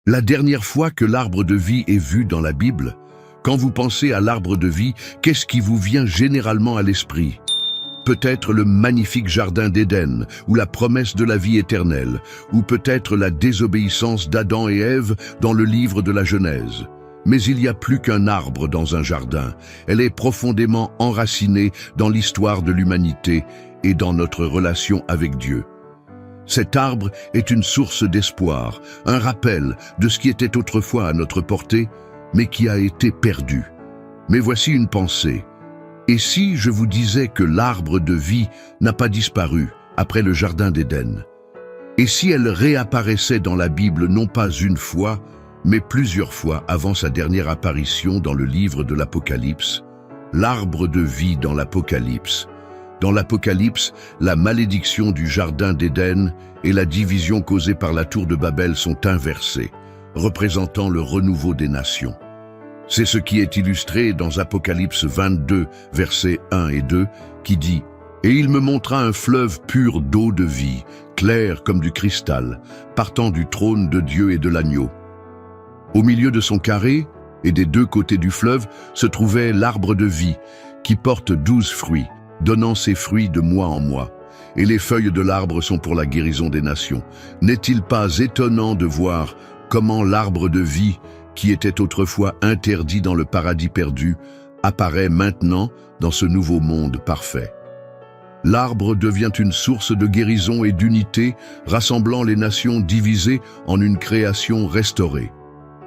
La dernière fois que l'arbre de vie est vu dans la Bible, quand vous pensez à l'arbre de vie, qu'est-ce qui vous vient généralement à l'esprit? Peut-être le magnifique jardin d'Éden, ou la promesse de la vie éternelle, ou peut-être la désobéissance d'Adam et Ève dans le livre de la Genèse. Mais il y a plus qu'un arbre dans un jardin. Elle est profondément enracinée dans l'histoire de l'humanité et dans notre relation avec Dieu. Cet arbre est une source d'espoir, un rappel de ce qui était autrefois à notre portée, mais qui a été perdu. Mais voici une pensée. Et si je vous disais que l'arbre de vie n'a pas disparu après le jardin d'Éden? Et si elle réapparaissait dans la Bible non pas une fois, mais plusieurs fois avant sa dernière apparition dans le livre de l'Apocalypse? L'arbre de vie dans l'Apocalypse. Dans l'Apocalypse, la malédiction du jardin d'Éden et la division causée par la tour de Babel sont inversées, représentant le renouveau des nations. C'est ce qui est illustré dans Apocalypse 22, versets 1 et 2, qui dit « Et il me montra un fleuve pur d'eau de vie, clair comme du cristal, partant du trône de Dieu et de l'agneau. Au milieu de son carré et des deux côtés du fleuve se trouvait l'arbre de vie, qui porte 12 fruits, donnant ses fruits de mois en mois. Et les feuilles de l'arbre sont pour la guérison des nations. N'est-il pas étonnant de voir comment l'arbre de vie, qui était autrefois interdit dans le paradis perdu, apparaît maintenant dans ce nouveau monde parfait? L'arbre devient une source de guérison et d'unité, rassemblant les nations divisées en une création restaurée.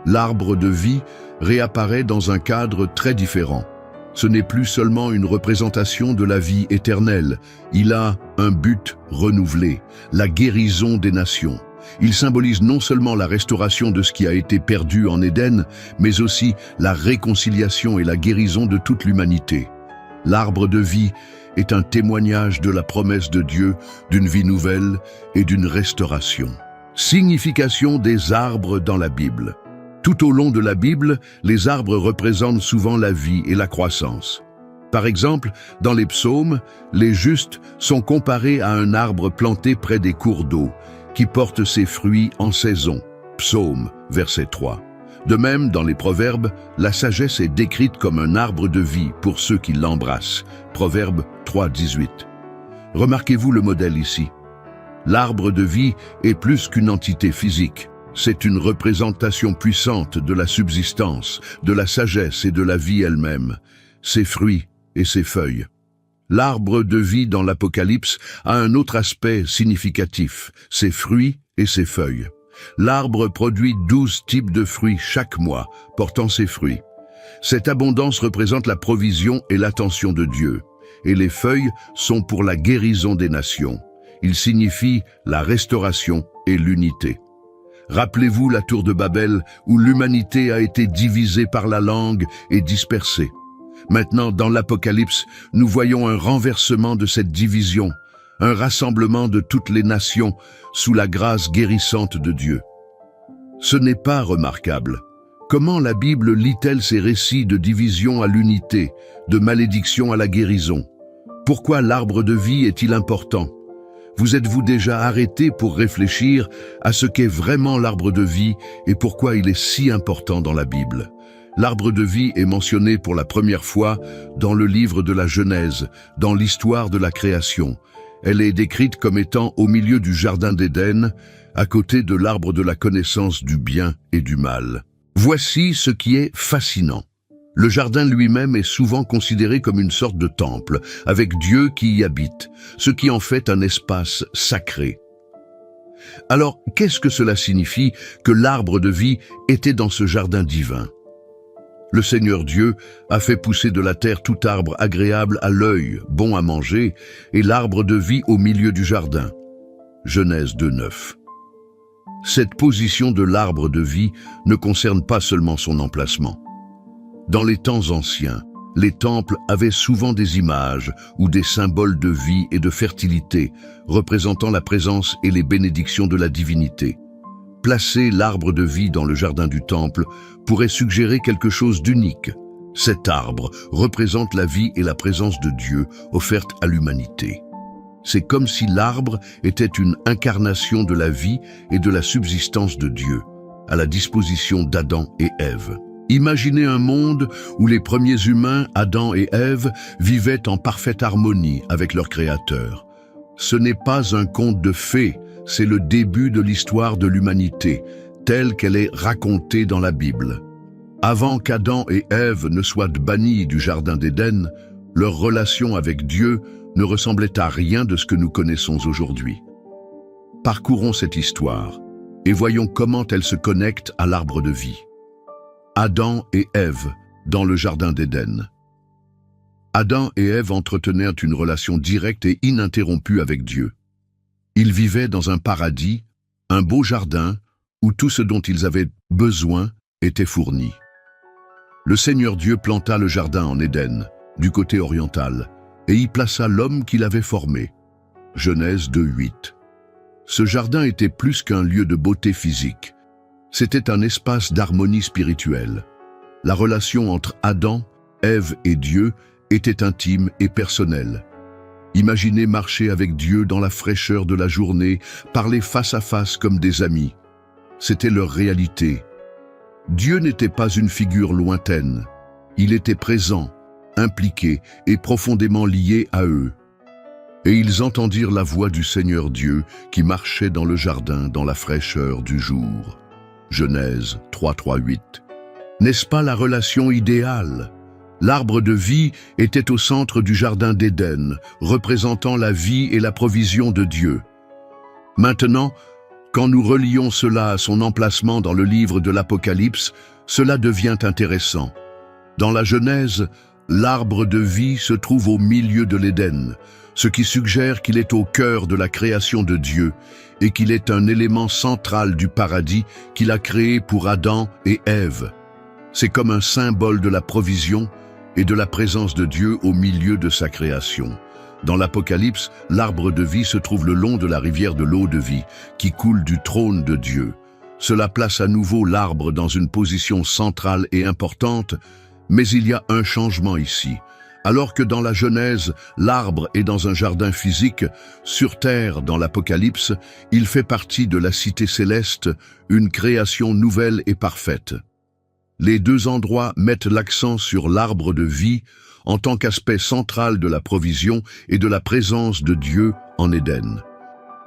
L'arbre de vie réapparaît dans un cadre très différent. Ce n'est plus seulement une représentation de la vie éternelle, il a un but renouvelé, la guérison des nations. Il symbolise non seulement la restauration de ce qui a été perdu en Éden, mais aussi la réconciliation et la guérison de toute l'humanité. L'arbre de vie est un témoignage de la promesse de Dieu, d'une vie nouvelle et d'une restauration. Signification des arbres dans la Bible. Tout au long de la Bible, les arbres représentent souvent la vie et la croissance. Par exemple, dans les psaumes, les justes sont comparés à un arbre planté près des cours d'eau, qui porte ses fruits en saison. Psaume, verset 3. De même, dans les proverbes, la sagesse est décrite comme un arbre de vie pour ceux qui l'embrassent. Proverbe 3, 18. Remarquez-vous le modèle ici. L'arbre de vie est plus qu'une entité physique. C'est une représentation puissante de la subsistance, de la sagesse et de la vie elle-même, ses fruits et ses feuilles. L'arbre de vie dans l'Apocalypse a un autre aspect significatif, ses fruits et ses feuilles. L'arbre produit 12 types de fruits chaque mois, portant ses fruits. Cette abondance représente la provision et l'attention de Dieu, et les feuilles sont pour la guérison des nations. Ils signifient la restauration et l'unité. Rappelez-vous la tour de Babel où l'humanité a été divisée par la langue et dispersée. Maintenant, dans l'Apocalypse, nous voyons un renversement de cette division, un rassemblement de toutes les nations sous la grâce guérissante de Dieu. Ce n'est pas remarquable. Comment la Bible lit-elle ces récits de division à l'unité, de malédiction à la guérison? Pourquoi l'arbre de vie est-il important? Vous êtes-vous déjà arrêté pour réfléchir à ce qu'est vraiment l'arbre de vie et pourquoi il est si important dans la Bible? L'arbre de vie est mentionné pour la première fois dans le livre de la Genèse, dans l'histoire de la création. Elle est décrite comme étant au milieu du jardin d'Éden, à côté de l'arbre de la connaissance du bien et du mal. Voici ce qui est fascinant. Le jardin lui-même est souvent considéré comme une sorte de temple, avec Dieu qui y habite, ce qui en fait un espace sacré. Alors, qu'est-ce que cela signifie que l'arbre de vie était dans ce jardin divin? Le Seigneur Dieu a fait pousser de la terre tout arbre agréable à l'œil, bon à manger, et l'arbre de vie au milieu du jardin. Genèse 2:9. Cette position de l'arbre de vie ne concerne pas seulement son emplacement. Dans les temps anciens, les temples avaient souvent des images ou des symboles de vie et de fertilité, représentant la présence et les bénédictions de la divinité. Placer l'arbre de vie dans le jardin du temple pourrait suggérer quelque chose d'unique. Cet arbre représente la vie et la présence de Dieu offerte à l'humanité. C'est comme si l'arbre était une incarnation de la vie et de la subsistance de Dieu, à la disposition d'Adam et Ève. Imaginez un monde où les premiers humains, Adam et Ève, vivaient en parfaite harmonie avec leur Créateur. Ce n'est pas un conte de fées, c'est le début de l'histoire de l'humanité, telle qu'elle est racontée dans la Bible. Avant qu'Adam et Ève ne soient bannis du Jardin d'Éden, leur relation avec Dieu ne ressemblait à rien de ce que nous connaissons aujourd'hui. Parcourons cette histoire et voyons comment elle se connecte à l'arbre de vie. Adam et Ève dans le Jardin d'Éden. Adam et Ève entretenaient une relation directe et ininterrompue avec Dieu. Ils vivaient dans un paradis, un beau jardin, où tout ce dont ils avaient besoin était fourni. Le Seigneur Dieu planta le jardin en Éden, du côté oriental, et y plaça l'homme qu'il avait formé. Genèse 2:8. Ce jardin était plus qu'un lieu de beauté physique. C'était un espace d'harmonie spirituelle. La relation entre Adam, Ève et Dieu était intime et personnelle. Imaginez marcher avec Dieu dans la fraîcheur de la journée, parler face à face comme des amis. C'était leur réalité. Dieu n'était pas une figure lointaine. Il était présent, impliqué et profondément lié à eux. Et ils entendirent la voix du Seigneur Dieu qui marchait dans le jardin dans la fraîcheur du jour. Genèse 3:8. N'est-ce pas la relation idéale? L'arbre de vie était au centre du Jardin d'Éden, représentant la vie et la provision de Dieu. Maintenant, quand nous relions cela à son emplacement dans le livre de l'Apocalypse, cela devient intéressant. Dans la Genèse, l'arbre de vie se trouve au milieu de l'Éden, ce qui suggère qu'il est au cœur de la création de Dieu et qu'il est un élément central du paradis qu'il a créé pour Adam et Ève. C'est comme un symbole de la provision et de la présence de Dieu au milieu de sa création. Dans l'Apocalypse, l'arbre de vie se trouve le long de la rivière de l'eau de vie, qui coule du trône de Dieu. Cela place à nouveau l'arbre dans une position centrale et importante, mais il y a un changement ici. Alors que dans la Genèse, l'arbre est dans un jardin physique, sur terre, dans l'Apocalypse, il fait partie de la cité céleste, une création nouvelle et parfaite. Les deux endroits mettent l'accent sur l'arbre de vie en tant qu'aspect central de la provision et de la présence de Dieu en Éden.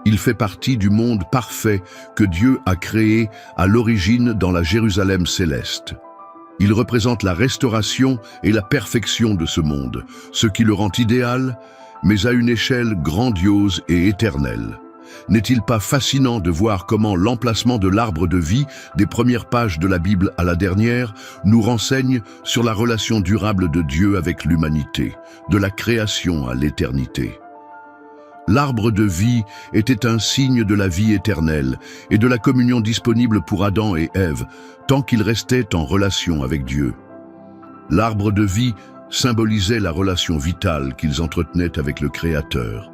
Il fait partie du monde parfait que Dieu a créé à l'origine dans la Jérusalem céleste. Il représente la restauration et la perfection de ce monde, ce qui le rend idéal, mais à une échelle grandiose et éternelle. N'est-il pas fascinant de voir comment l'emplacement de l'arbre de vie, des premières pages de la Bible à la dernière, nous renseigne sur la relation durable de Dieu avec l'humanité, de la création à l'éternité. L'arbre de vie était un signe de la vie éternelle et de la communion disponible pour Adam et Ève, tant qu'ils restaient en relation avec Dieu. L'arbre de vie symbolisait la relation vitale qu'ils entretenaient avec le Créateur.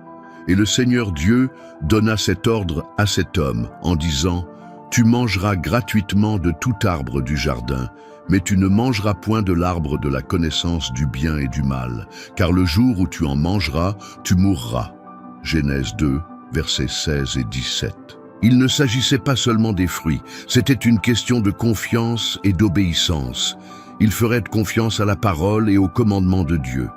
Et le Seigneur Dieu donna cet ordre à cet homme en disant « Tu mangeras gratuitement de tout arbre du jardin, mais tu ne mangeras point de l'arbre de la connaissance du bien et du mal, car le jour où tu en mangeras, tu mourras. » Genèse 2, versets 16 et 17. Il ne s'agissait pas seulement des fruits, c'était une question de confiance et d'obéissance. Il ferait confiance à la parole et au commandement de Dieu.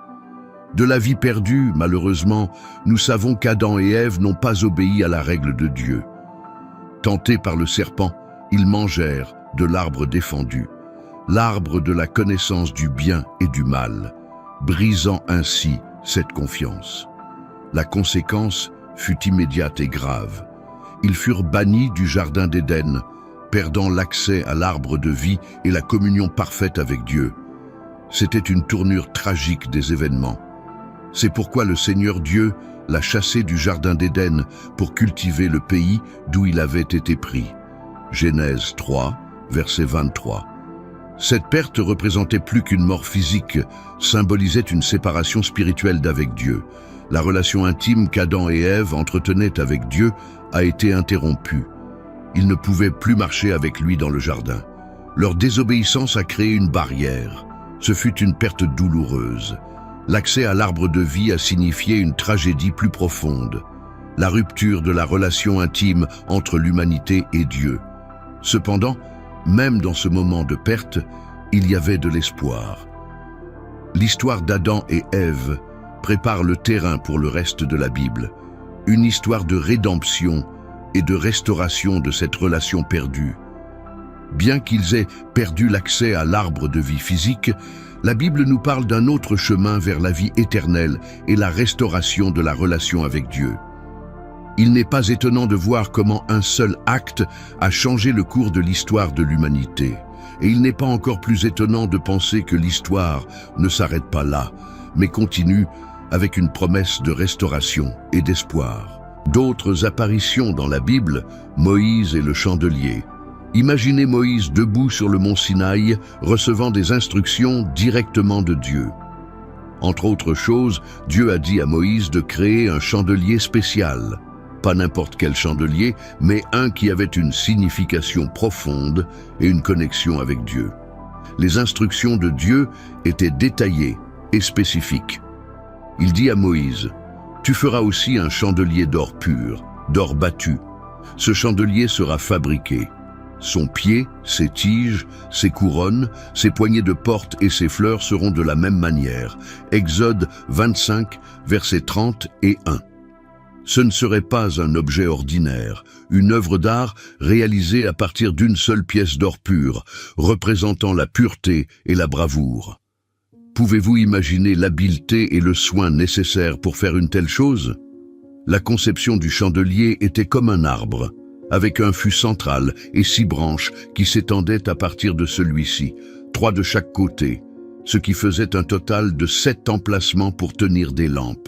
De la vie perdue, malheureusement, nous savons qu'Adam et Ève n'ont pas obéi à la règle de Dieu. Tentés par le serpent, ils mangèrent de l'arbre défendu, l'arbre de la connaissance du bien et du mal, brisant ainsi cette confiance. La conséquence fut immédiate et grave. Ils furent bannis du Jardin d'Éden, perdant l'accès à l'arbre de vie et la communion parfaite avec Dieu. C'était une tournure tragique des événements. C'est pourquoi le Seigneur Dieu l'a chassé du Jardin d'Éden pour cultiver le pays d'où il avait été pris. Genèse 3, verset 23. Cette perte représentait plus qu'une mort physique, symbolisait une séparation spirituelle d'avec Dieu. La relation intime qu'Adam et Ève entretenaient avec Dieu a été interrompue. Ils ne pouvaient plus marcher avec lui dans le jardin. Leur désobéissance a créé une barrière. Ce fut une perte douloureuse. L'accès à l'arbre de vie a signifié une tragédie plus profonde, la rupture de la relation intime entre l'humanité et Dieu. Cependant, même dans ce moment de perte, il y avait de l'espoir. L'histoire d'Adam et Ève prépare le terrain pour le reste de la Bible, une histoire de rédemption et de restauration de cette relation perdue. Bien qu'ils aient perdu l'accès à l'arbre de vie physique, la Bible nous parle d'un autre chemin vers la vie éternelle et la restauration de la relation avec Dieu. Il n'est pas étonnant de voir comment un seul acte a changé le cours de l'histoire de l'humanité. Et il n'est pas encore plus étonnant de penser que l'histoire ne s'arrête pas là, mais continue avec une promesse de restauration et d'espoir. D'autres apparitions dans la Bible, Moïse et le chandelier. Imaginez Moïse debout sur le mont Sinaï, recevant des instructions directement de Dieu. Entre autres choses, Dieu a dit à Moïse de créer un chandelier spécial. Pas n'importe quel chandelier, mais un qui avait une signification profonde et une connexion avec Dieu. Les instructions de Dieu étaient détaillées et spécifiques. Il dit à Moïse, « Tu feras aussi un chandelier d'or pur, d'or battu. Ce chandelier sera fabriqué. Son pied, ses tiges, ses couronnes, ses poignées de porte et ses fleurs seront de la même manière. » Exode 25, versets 30 et 1. Ce ne serait pas un objet ordinaire, une œuvre d'art réalisée à partir d'une seule pièce d'or pur, représentant la pureté et la bravoure. Pouvez-vous imaginer l'habileté et le soin nécessaires pour faire une telle chose? La conception du chandelier était comme un arbre, avec un fût central et 6 branches qui s'étendaient à partir de celui-ci, 3 de chaque côté, ce qui faisait un total de 7 emplacements pour tenir des lampes.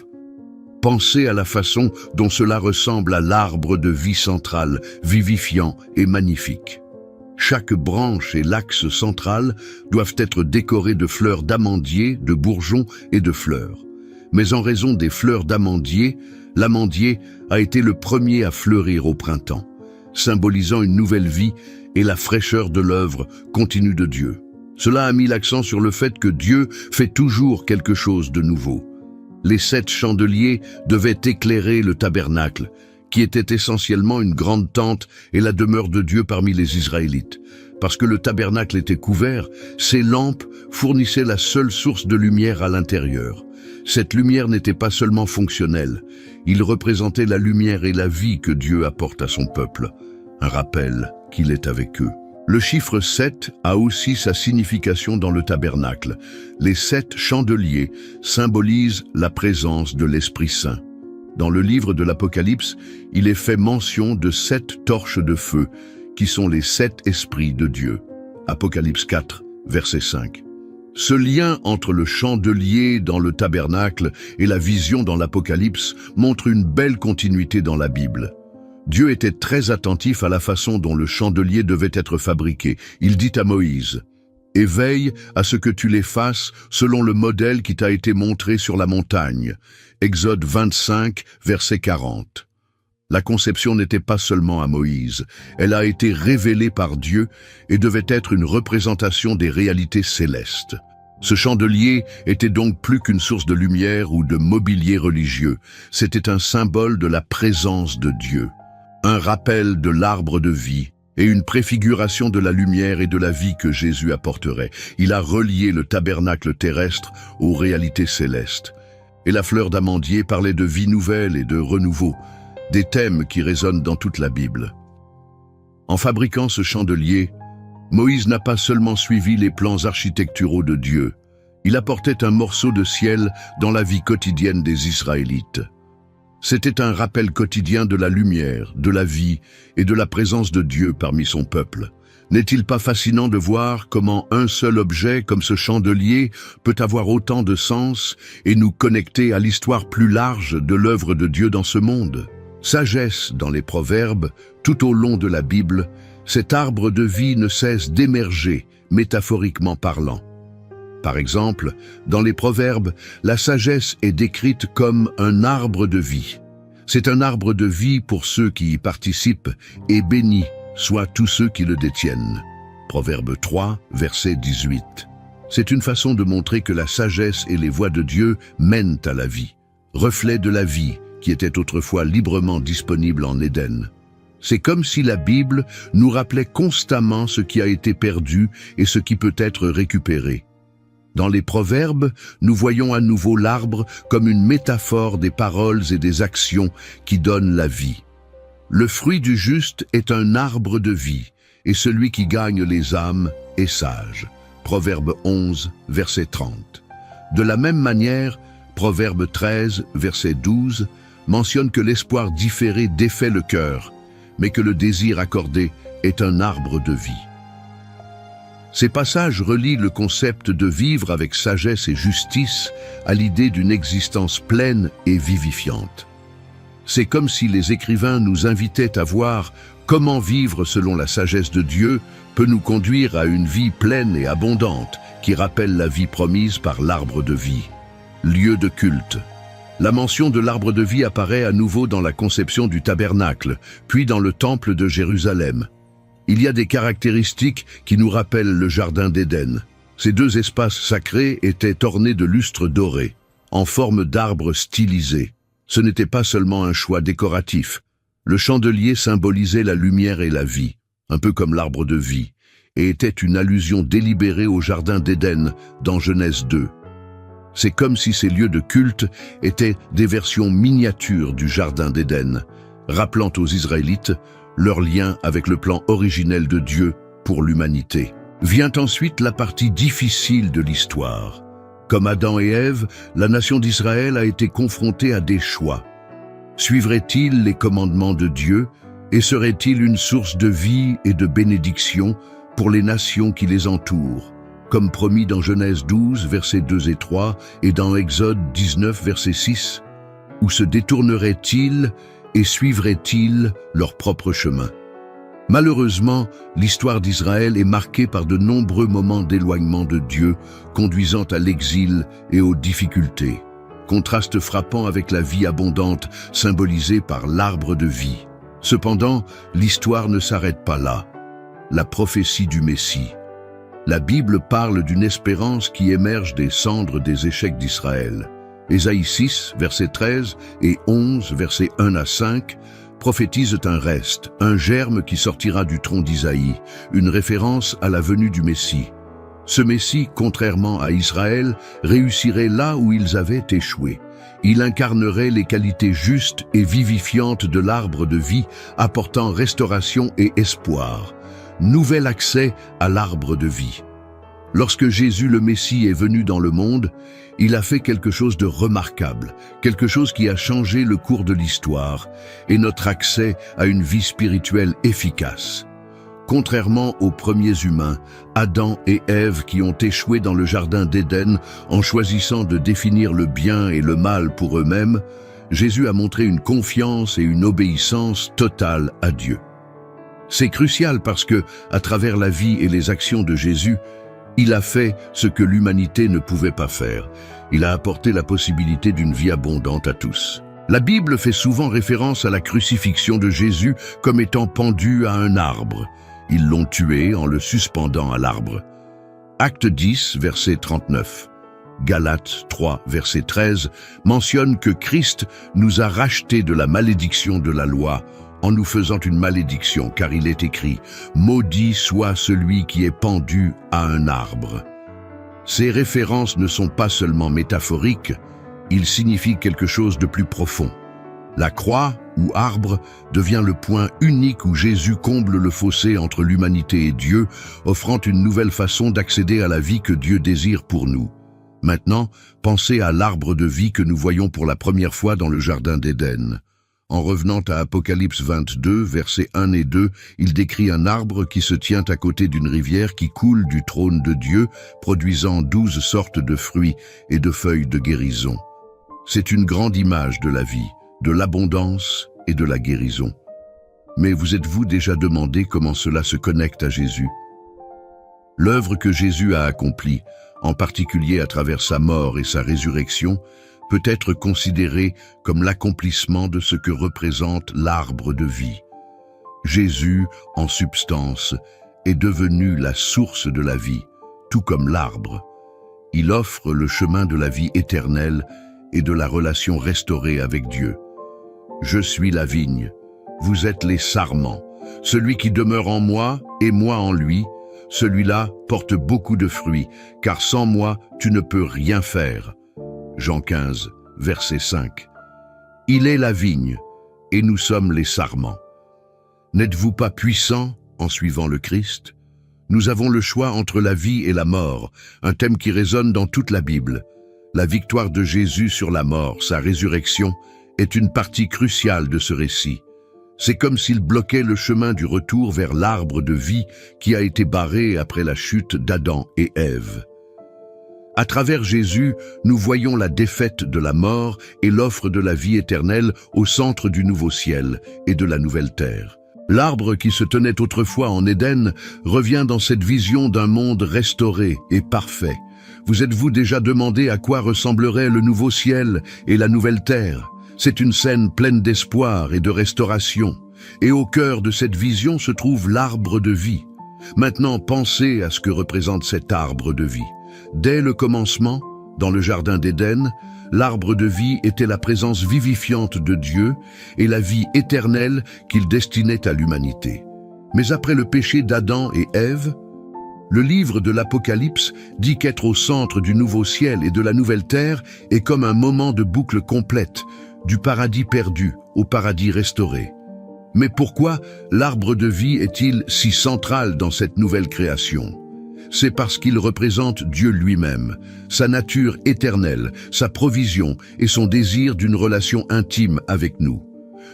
Pensez à la façon dont cela ressemble à l'arbre de vie central, vivifiant et magnifique. Chaque branche et l'axe central doivent être décorés de fleurs d'amandier, de bourgeons et de fleurs. Mais en raison des fleurs d'amandier, l'amandier a été le premier à fleurir au printemps, symbolisant une nouvelle vie et la fraîcheur de l'œuvre continue de Dieu. Cela a mis l'accent sur le fait que Dieu fait toujours quelque chose de nouveau. Les 7 chandeliers devaient éclairer le tabernacle, qui était essentiellement une grande tente et la demeure de Dieu parmi les Israélites. Parce que le tabernacle était couvert, ces lampes fournissaient la seule source de lumière à l'intérieur. Cette lumière n'était pas seulement fonctionnelle, il représentait la lumière et la vie que Dieu apporte à son peuple, un rappel qu'il est avec eux. Le chiffre 7 a aussi sa signification dans le tabernacle. Les 7 chandeliers symbolisent la présence de l'Esprit Saint. Dans le livre de l'Apocalypse, il est fait mention de 7 torches de feu, qui sont les 7 esprits de Dieu. Apocalypse 4, verset 5. Ce lien entre le chandelier dans le tabernacle et la vision dans l'Apocalypse montre une belle continuité dans la Bible. Dieu était très attentif à la façon dont le chandelier devait être fabriqué. Il dit à Moïse, « Et veille à ce que tu les fasses selon le modèle qui t'a été montré sur la montagne. » Exode 25, verset 40. La conception n'était pas seulement à Moïse, elle a été révélée par Dieu et devait être une représentation des réalités célestes. Ce chandelier était donc plus qu'une source de lumière ou de mobilier religieux, c'était un symbole de la présence de Dieu, un rappel de l'arbre de vie et une préfiguration de la lumière et de la vie que Jésus apporterait. Il a relié le tabernacle terrestre aux réalités célestes. Et la fleur d'amandier parlait de vie nouvelle et de renouveau, des thèmes qui résonnent dans toute la Bible. En fabriquant ce chandelier, Moïse n'a pas seulement suivi les plans architecturaux de Dieu, il apportait un morceau de ciel dans la vie quotidienne des Israélites. C'était un rappel quotidien de la lumière, de la vie et de la présence de Dieu parmi son peuple. N'est-il pas fascinant de voir comment un seul objet comme ce chandelier peut avoir autant de sens et nous connecter à l'histoire plus large de l'œuvre de Dieu dans ce monde? Sagesse dans les proverbes, tout au long de la Bible, cet arbre de vie ne cesse d'émerger, métaphoriquement parlant. Par exemple, dans les proverbes, la sagesse est décrite comme un arbre de vie. C'est un arbre de vie pour ceux qui y participent et béni soit tous ceux qui le détiennent. Proverbe 3, verset 18. C'est une façon de montrer que la sagesse et les voies de Dieu mènent à la vie, reflet de la vie qui était autrefois librement disponible en Éden. C'est comme si la Bible nous rappelait constamment ce qui a été perdu et ce qui peut être récupéré. Dans les Proverbes, nous voyons à nouveau l'arbre comme une métaphore des paroles et des actions qui donnent la vie. Le fruit du juste est un arbre de vie, et celui qui gagne les âmes est sage. Proverbe 11, verset 30. De la même manière, Proverbe 13, verset 12, mentionne que l'espoir différé défait le cœur, mais que le désir accordé est un arbre de vie. Ces passages relient le concept de vivre avec sagesse et justice à l'idée d'une existence pleine et vivifiante. C'est comme si les écrivains nous invitaient à voir comment vivre selon la sagesse de Dieu peut nous conduire à une vie pleine et abondante qui rappelle la vie promise par l'arbre de vie. Lieu de culte. La mention de l'arbre de vie apparaît à nouveau dans la conception du tabernacle, puis dans le temple de Jérusalem. Il y a des caractéristiques qui nous rappellent le jardin d'Éden. Ces deux espaces sacrés étaient ornés de lustres dorés, en forme d'arbres stylisés. Ce n'était pas seulement un choix décoratif. Le chandelier symbolisait la lumière et la vie, un peu comme l'arbre de vie, et était une allusion délibérée au jardin d'Éden dans Genèse 2. C'est comme si ces lieux de culte étaient des versions miniatures du jardin d'Éden, rappelant aux Israélites leur lien avec le plan originel de Dieu pour l'humanité. Vient ensuite la partie difficile de l'histoire. Comme Adam et Ève, la nation d'Israël a été confrontée à des choix. Suivrait-il les commandements de Dieu et serait-il une source de vie et de bénédiction pour les nations qui les entourent, comme promis dans Genèse 12, versets 2 et 3, et dans Exode 19, verset 6, ou se détourneraient-ils et suivraient-ils leur propre chemin? Malheureusement, l'histoire d'Israël est marquée par de nombreux moments d'éloignement de Dieu, conduisant à l'exil et aux difficultés. Contraste frappant avec la vie abondante symbolisée par l'arbre de vie. Cependant, l'histoire ne s'arrête pas là. La prophétie du Messie. La Bible parle d'une espérance qui émerge des cendres des échecs d'Israël. Ésaïe 6, verset 13 et 11, versets 1 à 5, prophétisent un reste, un germe qui sortira du tronc d'Isaïe, une référence à la venue du Messie. Ce Messie, contrairement à Israël, réussirait là où ils avaient échoué. Il incarnerait les qualités justes et vivifiantes de l'arbre de vie, apportant restauration et espoir. Nouvel accès à l'arbre de vie. Lorsque Jésus le Messie est venu dans le monde, il a fait quelque chose de remarquable, quelque chose qui a changé le cours de l'histoire et notre accès à une vie spirituelle efficace. Contrairement aux premiers humains, Adam et Ève qui ont échoué dans le jardin d'Éden en choisissant de définir le bien et le mal pour eux-mêmes, Jésus a montré une confiance et une obéissance totale à Dieu. C'est crucial parce que, à travers la vie et les actions de Jésus, il a fait ce que l'humanité ne pouvait pas faire. Il a apporté la possibilité d'une vie abondante à tous. La Bible fait souvent référence à la crucifixion de Jésus comme étant pendu à un arbre. Ils l'ont tué en le suspendant à l'arbre. Acte 10, verset 39. Galates 3, verset 13 mentionne que Christ nous a rachetés de la malédiction de la loi en nous faisant une malédiction, car il est écrit « Maudit soit celui qui est pendu à un arbre ». Ces références ne sont pas seulement métaphoriques, ils signifient quelque chose de plus profond. La croix, ou arbre, devient le point unique où Jésus comble le fossé entre l'humanité et Dieu, offrant une nouvelle façon d'accéder à la vie que Dieu désire pour nous. Maintenant, pensez à l'arbre de vie que nous voyons pour la première fois dans le jardin d'Éden. En revenant à Apocalypse 22, versets 1 et 2, il décrit un arbre qui se tient à côté d'une rivière qui coule du trône de Dieu, produisant 12 sortes de fruits et de feuilles de guérison. C'est une grande image de la vie, de l'abondance et de la guérison. Mais vous êtes-vous déjà demandé comment cela se connecte à Jésus? L'œuvre que Jésus a accomplie, en particulier à travers sa mort et sa résurrection, peut être considéré comme l'accomplissement de ce que représente l'arbre de vie. Jésus, en substance, est devenu la source de la vie, tout comme l'arbre. Il offre le chemin de la vie éternelle et de la relation restaurée avec Dieu. Je suis la vigne, vous êtes les sarments. Celui qui demeure en moi et moi en lui, celui-là porte beaucoup de fruits, car sans moi, tu ne peux rien faire. Jean 15, verset 5. Il est la vigne, et nous sommes les sarments. N'êtes-vous pas puissants en suivant le Christ? Nous avons le choix entre la vie et la mort, un thème qui résonne dans toute la Bible. La victoire de Jésus sur la mort, sa résurrection, est une partie cruciale de ce récit. C'est comme s'il bloquait le chemin du retour vers l'arbre de vie qui a été barré après la chute d'Adam et Ève. À travers Jésus, nous voyons la défaite de la mort et l'offre de la vie éternelle au centre du nouveau ciel et de la nouvelle terre. L'arbre qui se tenait autrefois en Éden revient dans cette vision d'un monde restauré et parfait. Vous êtes-vous déjà demandé à quoi ressemblerait le nouveau ciel et la nouvelle terre? C'est une scène pleine d'espoir et de restauration. Et au cœur de cette vision se trouve l'arbre de vie. Maintenant, pensez à ce que représente cet arbre de vie. Dès le commencement, dans le jardin d'Éden, l'arbre de vie était la présence vivifiante de Dieu et la vie éternelle qu'il destinait à l'humanité. Mais après le péché d'Adam et Ève, le livre de l'Apocalypse dit qu'être au centre du nouveau ciel et de la nouvelle terre est comme un moment de boucle complète, du paradis perdu au paradis restauré. Mais pourquoi l'arbre de vie est-il si central dans cette nouvelle création? C'est parce qu'il représente Dieu lui-même, sa nature éternelle, sa provision et son désir d'une relation intime avec nous.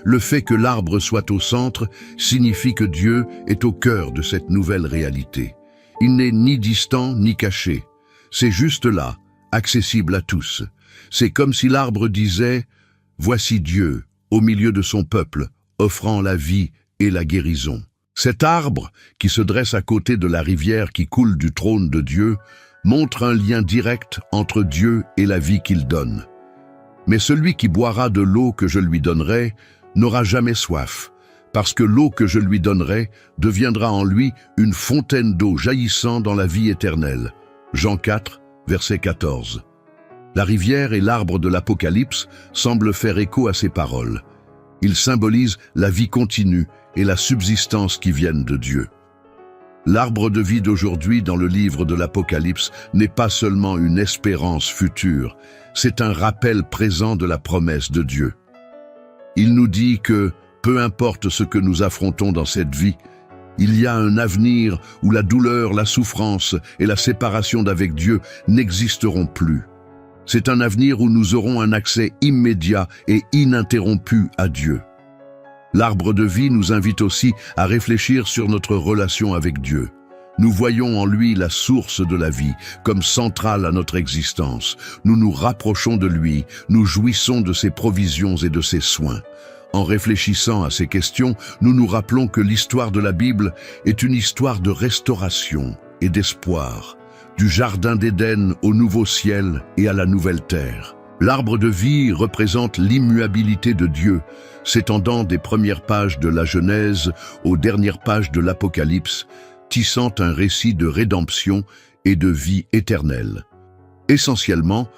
Le fait que l'arbre soit au centre signifie que Dieu est au cœur de cette nouvelle réalité. Il n'est ni distant ni caché. C'est juste là, accessible à tous. C'est comme si l'arbre disait « Voici Dieu, au milieu de son peuple, offrant la vie et la guérison. » Cet arbre, qui se dresse à côté de la rivière qui coule du trône de Dieu, montre un lien direct entre Dieu et la vie qu'il donne. Mais celui qui boira de l'eau que je lui donnerai n'aura jamais soif, parce que l'eau que je lui donnerai deviendra en lui une fontaine d'eau jaillissant dans la vie éternelle. Jean 4, verset 14. La rivière et l'arbre de l'Apocalypse semblent faire écho à ces paroles. Ils symbolisent la vie continue et la subsistance qui viennent de Dieu. L'arbre de vie d'aujourd'hui dans le livre de l'Apocalypse n'est pas seulement une espérance future, c'est un rappel présent de la promesse de Dieu. Il nous dit que, peu importe ce que nous affrontons dans cette vie, il y a un avenir où la douleur, la souffrance et la séparation d'avec Dieu n'existeront plus. C'est un avenir où nous aurons un accès immédiat et ininterrompu à Dieu. L'arbre de vie nous invite aussi à réfléchir sur notre relation avec Dieu. Nous voyons en lui la source de la vie, comme centrale à notre existence. Nous nous rapprochons de lui, nous jouissons de ses provisions et de ses soins. En réfléchissant à ces questions, nous nous rappelons que l'histoire de la Bible est une histoire de restauration et d'espoir, du jardin d'Éden au nouveau ciel et à la nouvelle terre. L'arbre de vie représente l'immuabilité de Dieu, s'étendant des premières pages de la Genèse aux dernières pages de l'Apocalypse, tissant un récit de rédemption et de vie éternelle. Essentiellement,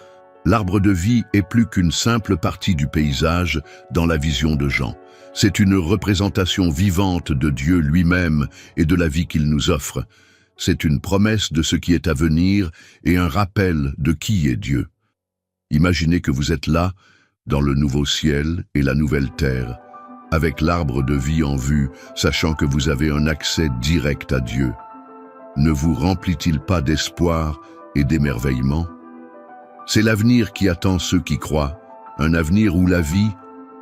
l'arbre de vie est plus qu'une simple partie du paysage dans la vision de Jean. C'est une représentation vivante de Dieu lui-même et de la vie qu'il nous offre. C'est une promesse de ce qui est à venir et un rappel de qui est Dieu. Imaginez que vous êtes là, dans le nouveau ciel et la nouvelle terre, avec l'arbre de vie en vue, sachant que vous avez un accès direct à Dieu. Ne vous remplit-il pas d'espoir et d'émerveillement? C'est l'avenir qui attend ceux qui croient, un avenir où la vie,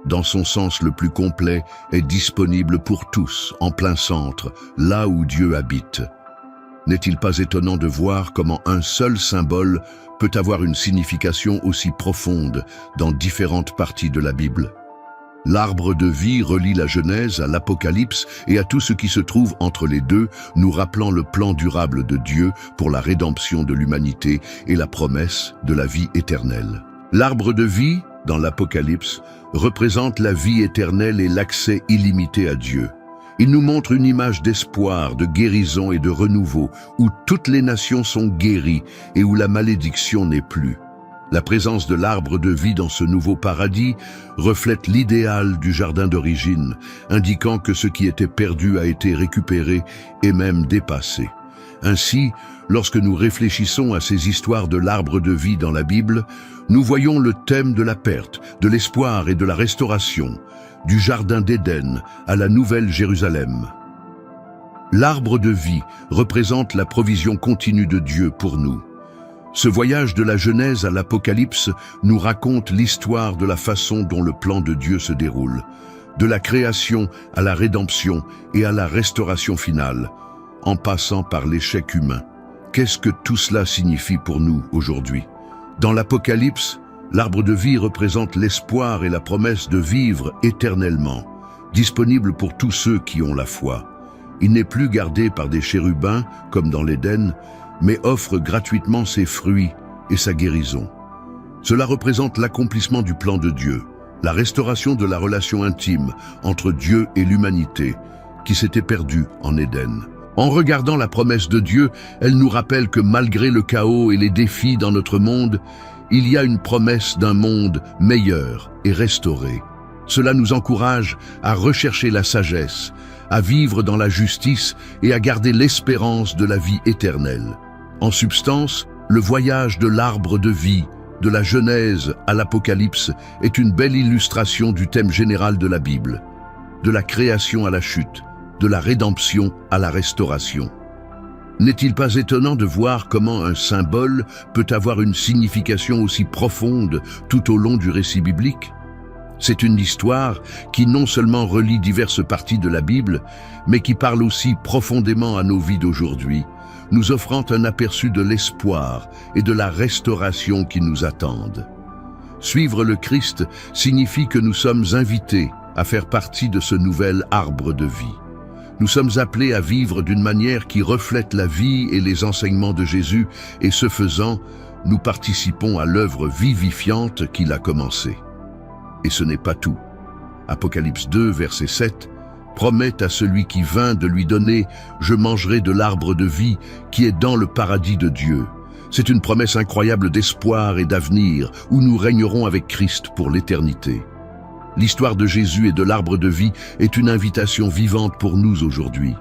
dans son sens le plus complet, est disponible pour tous, en plein centre, là où Dieu habite. N'est-il pas étonnant de voir comment un seul symbole peut avoir une signification aussi profonde dans différentes parties de la Bible? L'arbre de vie relie la Genèse à l'Apocalypse et à tout ce qui se trouve entre les deux, nous rappelant le plan durable de Dieu pour la rédemption de l'humanité et la promesse de la vie éternelle. L'arbre de vie, dans l'Apocalypse, représente la vie éternelle et l'accès illimité à Dieu. Il nous montre une image d'espoir, de guérison et de renouveau, où toutes les nations sont guéries et où la malédiction n'est plus. La présence de l'arbre de vie dans ce nouveau paradis reflète l'idéal du jardin d'origine, indiquant que ce qui était perdu a été récupéré et même dépassé. Ainsi, lorsque nous réfléchissons à ces histoires de l'arbre de vie dans la Bible, nous voyons le thème de la perte, de l'espoir et de la restauration, du jardin d'Éden à la Nouvelle Jérusalem. L'arbre de vie représente la provision continue de Dieu pour nous. Ce voyage de la Genèse à l'Apocalypse nous raconte l'histoire de la façon dont le plan de Dieu se déroule, de la création à la rédemption et à la restauration finale, en passant par l'échec humain. Qu'est-ce que tout cela signifie pour nous aujourd'hui? Dans l'Apocalypse, l'arbre de vie représente l'espoir et la promesse de vivre éternellement, disponible pour tous ceux qui ont la foi. Il n'est plus gardé par des chérubins, comme dans l'Éden, mais offre gratuitement ses fruits et sa guérison. Cela représente l'accomplissement du plan de Dieu, la restauration de la relation intime entre Dieu et l'humanité, qui s'était perdue en Éden. En regardant la promesse de Dieu, elle nous rappelle que malgré le chaos et les défis dans notre monde, il y a une promesse d'un monde meilleur et restauré. Cela nous encourage à rechercher la sagesse, à vivre dans la justice et à garder l'espérance de la vie éternelle. En substance, le voyage de l'arbre de vie, de la Genèse à l'Apocalypse, est une belle illustration du thème général de la Bible, de la création à la chute, de la rédemption à la restauration. N'est-il pas étonnant de voir comment un symbole peut avoir une signification aussi profonde tout au long du récit biblique? C'est une histoire qui non seulement relie diverses parties de la Bible, mais qui parle aussi profondément à nos vies d'aujourd'hui, nous offrant un aperçu de l'espoir et de la restauration qui nous attendent. Suivre le Christ signifie que nous sommes invités à faire partie de ce nouvel arbre de vie. Nous sommes appelés à vivre d'une manière qui reflète la vie et les enseignements de Jésus, et ce faisant, nous participons à l'œuvre vivifiante qu'il a commencée. Et ce n'est pas tout. Apocalypse 2, verset 7, promet à celui qui vint de lui donner « Je mangerai de l'arbre de vie qui est dans le paradis de Dieu ». C'est une promesse incroyable d'espoir et d'avenir où nous régnerons avec Christ pour l'éternité. L'histoire de Jésus et de l'arbre de vie est une invitation vivante pour nous aujourd'hui.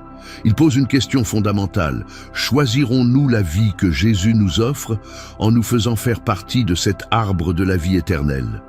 Il pose une question fondamentale. Choisirons-nous la vie que Jésus nous offre en nous faisant faire partie de cet arbre de la vie éternelle?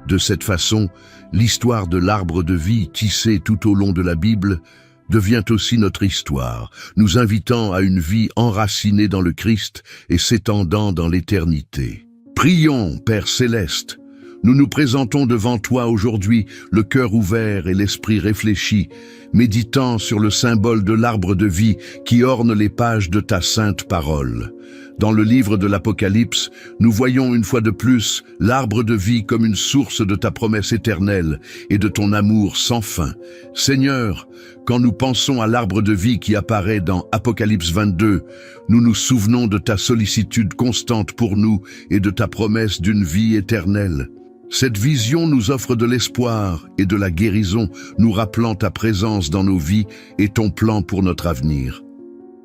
De cette façon, l'histoire de l'arbre de vie tissée tout au long de la Bible devient aussi notre histoire, nous invitant à une vie enracinée dans le Christ et s'étendant dans l'éternité. Prions, Père Céleste. Nous nous présentons devant toi aujourd'hui, le cœur ouvert et l'esprit réfléchi, méditant sur le symbole de l'arbre de vie qui orne les pages de ta sainte parole. Dans le livre de l'Apocalypse, nous voyons une fois de plus l'arbre de vie comme une source de ta promesse éternelle et de ton amour sans fin. Seigneur, quand nous pensons à l'arbre de vie qui apparaît dans Apocalypse 22, nous nous souvenons de ta sollicitude constante pour nous et de ta promesse d'une vie éternelle. Cette vision nous offre de l'espoir et de la guérison, nous rappelant ta présence dans nos vies et ton plan pour notre avenir.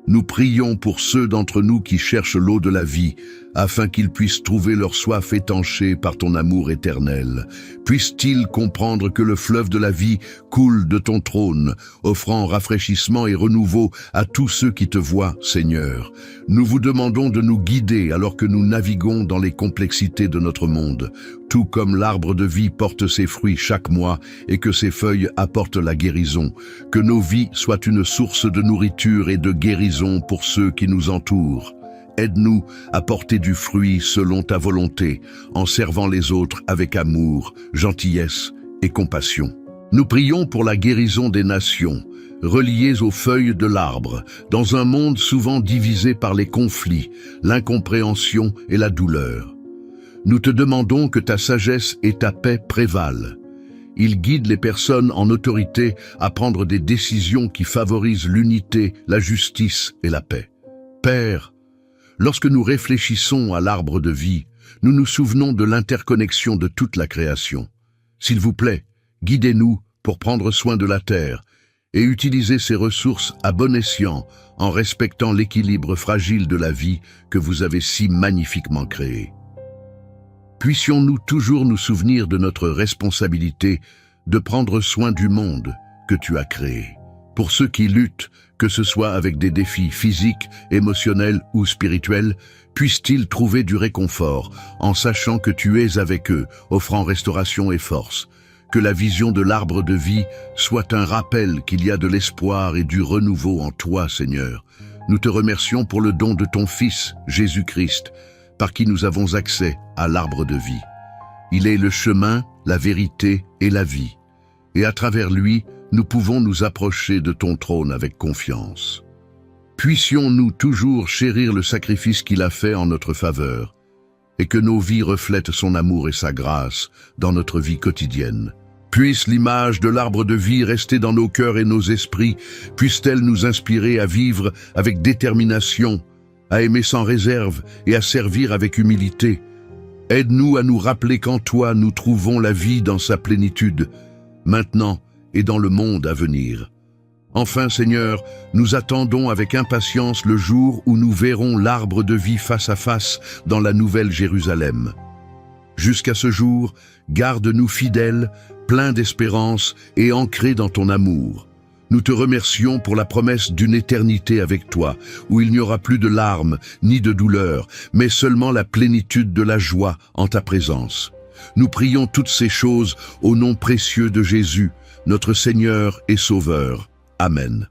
Nous prions pour ceux d'entre nous qui cherchent l'eau de la vie, afin qu'ils puissent trouver leur soif étanchée par ton amour éternel. Puissent-ils comprendre que le fleuve de la vie coule de ton trône, offrant rafraîchissement et renouveau à tous ceux qui te voient, Seigneur. Nous vous demandons de nous guider alors que nous naviguons dans les complexités de notre monde, tout comme l'arbre de vie porte ses fruits chaque mois et que ses feuilles apportent la guérison. Que nos vies soient une source de nourriture et de guérison pour ceux qui nous entourent. Aide-nous à porter du fruit selon ta volonté, en servant les autres avec amour, gentillesse et compassion. Nous prions pour la guérison des nations, reliées aux feuilles de l'arbre, dans un monde souvent divisé par les conflits, l'incompréhension et la douleur. Nous te demandons que ta sagesse et ta paix prévalent. Il guide les personnes en autorité à prendre des décisions qui favorisent l'unité, la justice et la paix. Père, lorsque nous réfléchissons à l'arbre de vie, nous nous souvenons de l'interconnexion de toute la création. S'il vous plaît, guidez-nous pour prendre soin de la terre et utiliser ses ressources à bon escient en respectant l'équilibre fragile de la vie que vous avez si magnifiquement créé. Puissions-nous toujours nous souvenir de notre responsabilité de prendre soin du monde que tu as créé. Pour ceux qui luttent, que ce soit avec des défis physiques, émotionnels ou spirituels, puissent-ils trouver du réconfort en sachant que tu es avec eux, offrant restauration et force. Que la vision de l'arbre de vie soit un rappel qu'il y a de l'espoir et du renouveau en toi, Seigneur. Nous te remercions pour le don de ton Fils, Jésus-Christ, par qui nous avons accès à l'arbre de vie. Il est le chemin, la vérité et la vie. Et à travers lui, nous pouvons nous approcher de ton trône avec confiance. Puissions-nous toujours chérir le sacrifice qu'il a fait en notre faveur, et que nos vies reflètent son amour et sa grâce dans notre vie quotidienne. Puisse l'image de l'arbre de vie rester dans nos cœurs et nos esprits, puisse-t-elle nous inspirer à vivre avec détermination, à aimer sans réserve et à servir avec humilité. Aide-nous à nous rappeler qu'en toi nous trouvons la vie dans sa plénitude, maintenant et dans le monde à venir. Enfin, Seigneur, nous attendons avec impatience le jour où nous verrons l'arbre de vie face à face dans la nouvelle Jérusalem. Jusqu'à ce jour, garde-nous fidèles, pleins d'espérance et ancrés dans ton amour. Nous te remercions pour la promesse d'une éternité avec toi, où il n'y aura plus de larmes ni de douleur, mais seulement la plénitude de la joie en ta présence. Nous prions toutes ces choses au nom précieux de Jésus, notre Seigneur et Sauveur. Amen.